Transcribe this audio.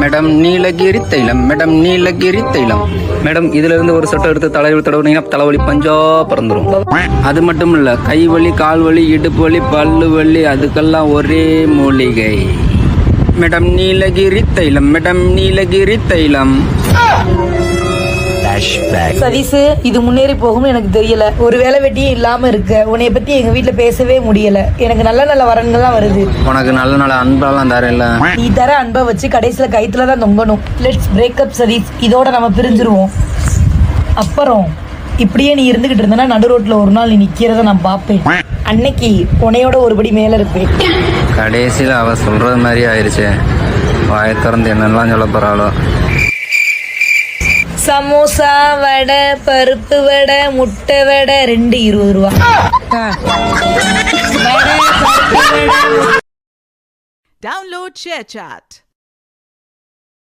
Madam Nilgiri தைலம், madam Nilgiri தைலம். Madam இதுல இருந்து ஒரு சொட்டை எடுத்து தலைவலி தடவுனீங்கன்னா தலைவலி பஞ்சா பறந்துடும். அது மட்டும் இல்ல, கை வலி, கால் வலி, இடுப்பு வலி, பல்லு வலி, அதுக்கெல்லாம் ஒரே மூலிகை. மேடம் நீலகிரி தைலம், மேடம் நீலகிரி தைலம். சதீஷ், இது முன்னேறி போகும் எனக்கு தெரியல. ஒரு வேலை வெட்டியும் இல்லாம இருக்க. உன்னைய பத்தி எங்க வீட்டுல பேசவே முடியல. எனக்கு நல்ல நல்ல வரன்கள்லாம் வருது. உனக்கு நல்ல நல்ல அன்பெல்லாம் தரல. நீ தர அன்பை வச்சு கடைசியில கைத்துல தான் தொங்கணும். Let's break up Sathish. இதோட நம்ம பிரிஞ்சிருவோம். அப்புறம் இப்படியே நீ இருந்துகிட்டு இருந்தனா நடு ரோட்ல ஒரு நாள் நீ நிக்கிறத நான் பாப்பேன். அன்னைக்கு உனையோட ஒருபடி மேல இருப்பேன். கடைசியில அவ சொல்றது மாதிரி ஆயிருச்சு. வாயை திறந்து என்னெல்லாம் சொல்ல போறாளோ. சமோசா, வடை, பருப்பு வடை, முட்டை வடை 2 20 ரூபா. Download ShareChat.